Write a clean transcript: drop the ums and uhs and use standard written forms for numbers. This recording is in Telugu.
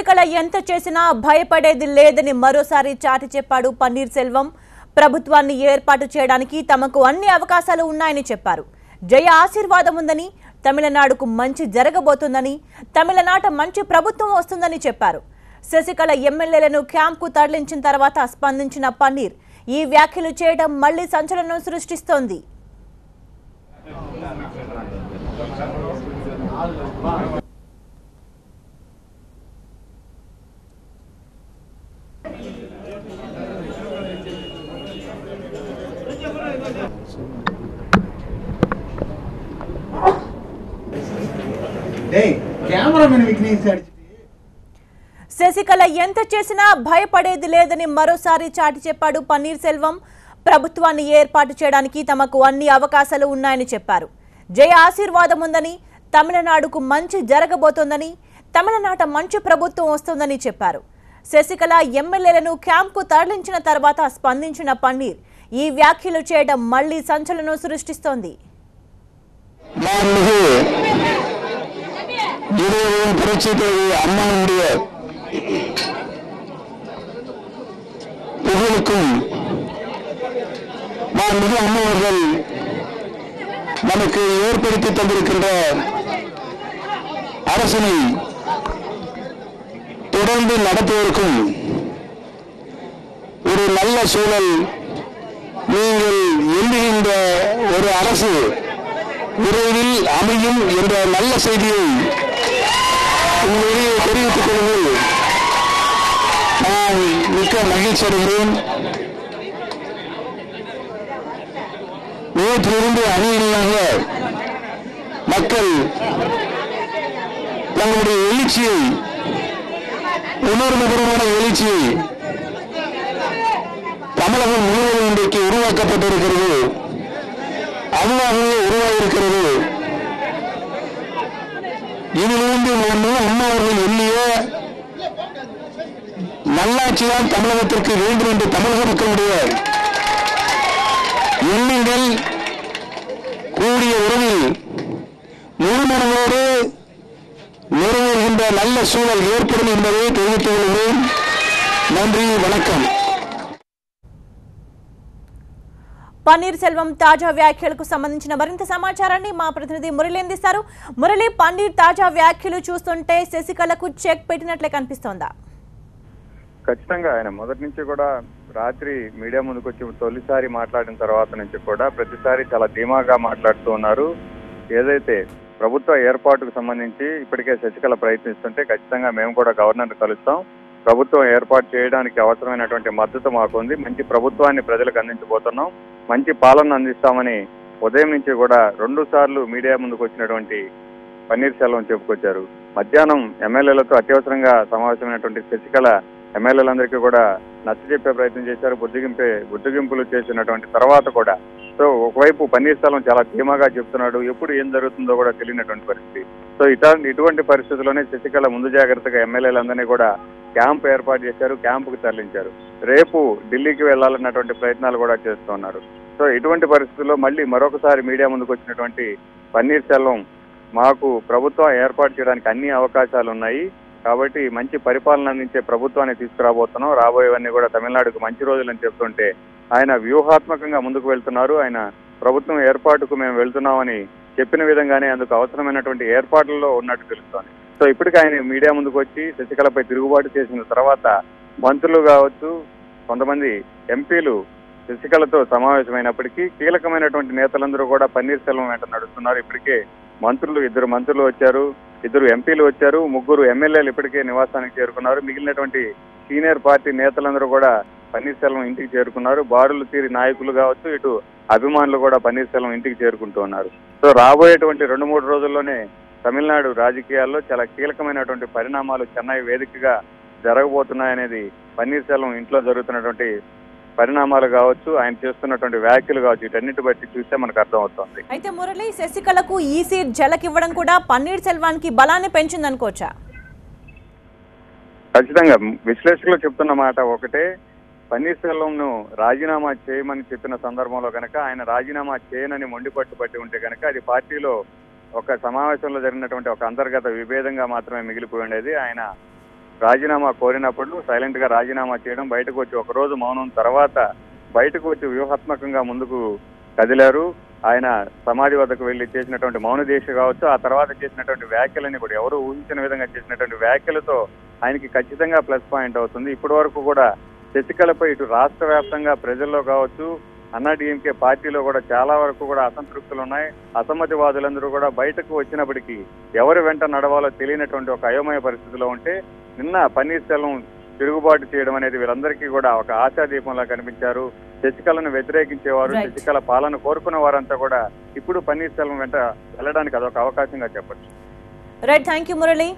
శశికళ ఎంత చేసినా భయపడేది లేదని మరోసారి చాటి చెప్పాడు పన్నీర్ సెల్వం. ప్రభుత్వాన్ని ఏర్పాటు చేయడానికి తమకు అన్ని అవకాశాలు ఉన్నాయని చెప్పారు. జయ ఆశీర్వాదం ఉందని, తమిళనాడుకు మంచి జరగబోతుందని, తమిళనాట మంచి ప్రభుత్వం వస్తుందని చెప్పారు. శశికళ ఎమ్మెల్యేలను క్యాంప్కు తరలించిన తర్వాత స్పందించిన పన్నీర్ ఈ వ్యాఖ్యలు చేయడం మళ్లీ సంచలనం సృష్టిస్తోంది. శశికళ ఎంత చేసినా భయపడేది లేదని మరోసారి చాటి చెప్పాడు పన్నీర్ సెల్వం. ప్రభుత్వాన్ని ఏర్పాటు చేయడానికి తమకు అన్ని అవకాశాలు ఉన్నాయని చెప్పారు. జయ ఆశీర్వాదం ఉందని, తమిళనాడుకు మంచి జరగబోతోందని, తమిళనాట మంచి ప్రభుత్వం వస్తుందని చెప్పారు. శశికళ ఎమ్మెల్యేలను క్యాంప్కు తరలించిన తర్వాత స్పందించిన పన్నీర్ ఈ వ్యాఖ్యలు చేయడం మళ్లీ సంచలనం సృష్టిస్తోంది. நமக்கு ஏற்படுத்தி தந்திருக்கின்ற அரசினை தொடர்ந்து நடத்துவதற்கும் ஒரு நல்ல சூழல் நீங்கள் எண்ணுகின்ற ஒரு அரசு விரைவில் அமையும் என்ற நல்ல செய்தியை உங்களிடையே தெரிவித்துக் கொள்வதில் நான் மிக்க மகிழ்ச்சி அடைகிறேன். நேற்றிலிருந்து அணியணியாக மக்கள் தங்களுடைய எழுச்சியை, உணர்வுபூர்வமான எழுச்சியை தமிழகம் முழுவதும் இன்றைக்கு உருவாக்கப்பட்டிருக்கிறது, அதுவாகவே உருவாகியிருக்கிறது. இதிலிருந்து அம்மா அவர்கள் எண்ணிய நல்லாட்சிதான் தமிழகத்திற்கு வேண்டும் என்று தமிழக மக்களுடைய எண்ணங்கள் கூடிய உறவில் முழுமனோடு நிறைவேறுகின்ற நல்ல சூழல் ஏற்படும் என்பதை தெரிவித்துக் கொள்கிறேன். நன்றி, வணக்கம். పన్నీర్ సెల్వం తాజా వ్యాఖ్యలకు సంబంధించిన మరింత సమాచారాన్ని మా ప్రతినిధి మురళి అందిస్తారు. మురళి, పన్నీర్ తాజా వ్యాఖ్యలు చూస్తుంటే శశికళకు చెక్ పెట్టినట్లే కనిపిస్తోందా? ఖచ్చితంగా ఆయన మొదటి నుంచి కూడా రాత్రి మీడియా ముందుకు వచ్చి తొలిసారి మాట్లాడిన తర్వాత నుంచి కూడా ప్రతిసారి చాలా ధీమాగా మాట్లాడుతూ ఉన్నారు. ఏదైతే ప్రభుత్వ ఏర్పాటుకు సంబంధించి ఇప్పటికే శశికళ ప్రయత్నిస్తుంటే ఖచ్చితంగా మేము కూడా గవర్నర్ కలుస్తాం, ప్రభుత్వం ఏర్పాటు చేయడానికి అవసరమైనటువంటి మద్దతు మాకుంది, మంచి ప్రభుత్వాన్ని ప్రజలకు అందించబోతున్నాం, మంచి పాలన అందిస్తామని ఉదయం నుంచి కూడా 2 సార్లు మీడియా ముందుకు వచ్చినటువంటి పన్నీర్ సెల్వం చెప్పుకొచ్చారు. మధ్యాహ్నం ఎమ్మెల్యేలతో అత్యవసరంగా సమావేశమైనటువంటి శశికళ ఎమ్మెల్యేలందరికీ కూడా నచ్చజెప్పే ప్రయత్నం చేశారు. బుద్ధిగింపులు చేసినటువంటి తర్వాత కూడా ఒకవైపు పన్నీర్ సెల్వం చాలా ధీమాగా చెప్తున్నాడు, ఎప్పుడు ఏం జరుగుతుందో కూడా తెలియనటువంటి పరిస్థితి. ఇటువంటి పరిస్థితుల్లోనే శశికళ ముందు జాగ్రత్తగా ఎమ్మెల్యేలందరినీ కూడా క్యాంప్ ఏర్పాటు చేశారు, క్యాంపుకు తరలించారు. రేపు ఢిల్లీకి వెళ్లాలన్నటువంటి ప్రయత్నాలు కూడా చేస్తున్నారు. ఇటువంటి పరిస్థితుల్లో మళ్ళీ మరొకసారి మీడియా ముందుకు వచ్చినటువంటి పన్నీర్ సెల్వం మాకు ప్రభుత్వం ఏర్పాటు చేయడానికి అన్ని అవకాశాలు ఉన్నాయి, కాబట్టి మంచి పరిపాలన అందించే ప్రభుత్వాన్ని తీసుకురాబోతున్నాం, రాబోయేవన్నీ కూడా తమిళనాడుకు మంచి రోజులని చెప్తుంటే ఆయన వ్యూహాత్మకంగా ముందుకు వెళ్తున్నారు. ఆయన ప్రభుత్వం ఏర్పాటుకు మేము వెళ్తున్నామని చెప్పిన విధంగానే అందుకు అవసరమైనటువంటి ఏర్పాట్లలో ఉన్నట్టు తెలుస్తోంది. ఇప్పటికీ ఆయన మీడియా ముందుకు వచ్చి శశికళపై తిరుగుబాటు చేసిన తర్వాత మంత్రులు కావచ్చు, కొంతమంది ఎంపీలు శశికళతో సమావేశమైనప్పటికీ కీలకమైనటువంటి నేతలందరూ కూడా పన్నీర్ సెల్వం వెంట నడుస్తున్నారు. ఇప్పటికే 2 మంత్రులు వచ్చారు, 2 ఎంపీలు వచ్చారు, 3 ఎమ్మెల్యేలు ఇప్పటికే నివాసానికి చేరుకున్నారు. మిగిలినటువంటి సీనియర్ పార్టీ నేతలందరూ కూడా పన్నీర్ సెల్వం ఇంటికి చేరుకున్నారు. బారులు తీరి నాయకులు కావచ్చు, ఇటు అభిమానులు కూడా పన్నీర్ సెల్వం ఇంటికి చేరుకుంటూ ఉన్నారు. రాబోయేటువంటి 2-3 రోజుల్లోనే తమిళనాడు రాజకీయాల్లో చాలా కీలకమైనటువంటి పరిణామాలు చెన్నై వేదికగా జరగబోతున్నాయనేది పన్నీర్ సెల్వం ఇంట్లో జరుగుతున్నటువంటి పరిణామాలు కావచ్చు, ఆయన చేస్తున్నటువంటి వ్యాఖ్యలు కావచ్చు, వీటన్నిటి బట్టి చూస్తే మనకు అర్థమవుతుంది. అయితే మురళి, శశికళకు ఈ సీట్ జలకివ్వడం కూడా పన్నీర్ సెల్వానికి బలాన్ని పెంచిందనుకోవచ్చా? ఖచ్చితంగా విశ్లేషకులు చెప్తున్న మాట ఒకటే, పన్నీర్ సెల్వంను రాజీనామా చేయమని చెప్పిన సందర్భంలో కనుక ఆయన రాజీనామా చేయనని మొండిపట్టుబట్టి ఉంటే కనుక అది పార్టీలో ఒక సమావేశంలో జరిగినటువంటి ఒక అంతర్గత విభేదంగా మాత్రమే మిగిలిపోయి ఉండేది. ఆయన రాజీనామా కోరినప్పుడు సైలెంట్ గా రాజీనామా చేయడం, బయటకు వచ్చి ఒక రోజు మౌనం తర్వాత బయటకు వచ్చి వ్యూహాత్మకంగా ముందుకు కదిలారు. ఆయన సమాధి వద్దకు వెళ్లి చేసినటువంటి మౌన దీక్ష కావచ్చు, ఆ తర్వాత చేసినటువంటి వ్యాఖ్యలని కూడా ఎవరు ఊహించిన విధంగా చేసినటువంటి వ్యాఖ్యలతో ఆయనకి ఖచ్చితంగా ప్లస్ పాయింట్ అవుతుంది. ఇప్పటి వరకు కూడా శశికళపై ఇటు రాష్ట్ర వ్యాప్తంగా ప్రజల్లో కావచ్చు, అన్నాడీఎంకే పార్టీలో కూడా చాలా వరకు కూడా అసంతృప్తులు ఉన్నాయి. అసమ్మతివాదులందరూ కూడా బయటకు వచ్చినప్పటికీ ఎవరి వెంట నడవాలో తెలియనటువంటి ఒక అయోమయ పరిస్థితిలో ఉంటే నిన్న పన్నీర్ సెల్వం తిరుగుబాటు చేయడం అనేది వీళ్ళందరికీ కూడా ఒక ఆశాదీపంలా కనిపించారు. శశికళను వ్యతిరేకించేవారు, శశికళ పాలన కోరుకున్న వారంతా కూడా ఇప్పుడు పన్నీర్ సెల్వం వెంట వెళ్ళడానికి అదొక అవకాశంగా చెప్పచ్చు. Right, thank you Murali.